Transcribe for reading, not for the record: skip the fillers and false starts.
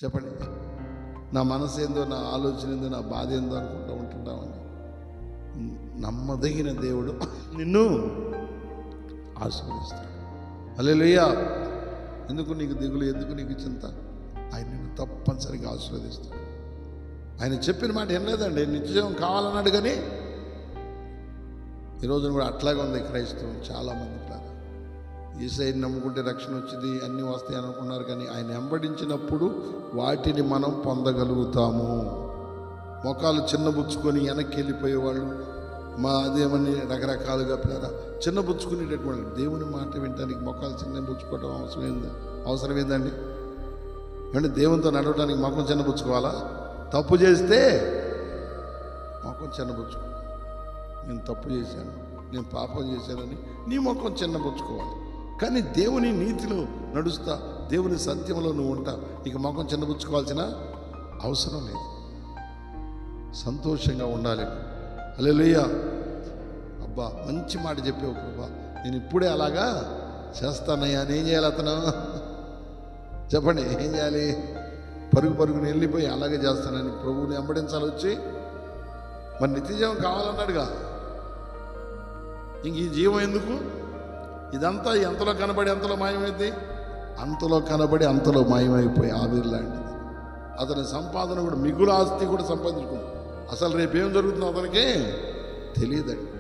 చెప్పండి. నా మనసు ఏందో, నా ఆలోచన ఏందో, నా బాధ ఏందో అనుకుంటూ ఉంటుంటామని. నమ్మదగిన దేవుడు నిన్ను ఆశీర్వదిస్తాడు. హల్లెలూయా. ఎందుకు నీకు దిగులు, ఎందుకు నీకు చింత? ఆయన నిన్ను తప్పనిసరిగా ఆశీర్వదిస్తాడు. ఆయన చెప్పిన మాట ఏం లేదండి, నిత్యం కావాలన్నాడు. కానీ ఈరోజు కూడా అట్లాగే ఉంది క్రైస్తవం. చాలామంది యేసయ్యని నమ్ముకుంటే రక్షణ వచ్చింది, అన్నీ వస్తాయి అనుకున్నారు. కానీ ఆయన వెంబడించినప్పుడు వాటిని మనం పొందగలుగుతాము. మొఖాలు చిన్నబుచ్చుకొని వెనక్కి వెళ్ళిపోయేవాళ్ళు, అదేమని రకరకాలుగా చిన్నబుచ్చుకునేటటువంటి దేవుని మాట వినటానికి మొఖాలు చిన్నబుచ్చుకోవడం అవసరమేందండి? అంటే దేవునితో నడవడానికి మొఖం చిన్నబుచ్చుకోవాలా? తప్పు చేస్తే మొఖం చిన్నబుచ్చుకో. నేను తప్పు చేశాను, నేను పాపం చేశానని నీ మొఖం చిన్నబుచ్చుకోవాలి. కానీ దేవుని నీతిలో నడుస్తా, దేవుని సత్యంలో నువ్వు ఉంటా, ఇక మొఖం చిన్నబుచ్చుకోవాల్సిన అవసరం లేదు. సంతోషంగా ఉండాలి. హల్లెలూయా. అబ్బా, మంచి మాట చెప్పావు ప్రభా, నేను ఇప్పుడే అలాగా చేస్తానయ్యా. అని ఏం చేయాలి అతను? చెప్పండి, ఏం చేయాలి? పరుగుని వెళ్ళిపోయి అలాగే చేస్తానని ప్రభువుని వెంబడించాలి. వచ్చి మరి నిత్యజీవం కావాలన్నాడుగా. ఇంక ఈ జీవం ఎందుకు? ఇదంతా ఎంతలో కనబడి అంతలో మాయమైంది, అంతలో కనబడి అంతలో మాయమైపోయి ఆవిర్లాంటిది. అతని సంపాదన కూడా, మిగులు ఆస్తి కూడా సంపాదించుకుంది. అసలు రేపు ఏం జరుగుతుందో అతనికి తెలియదండి.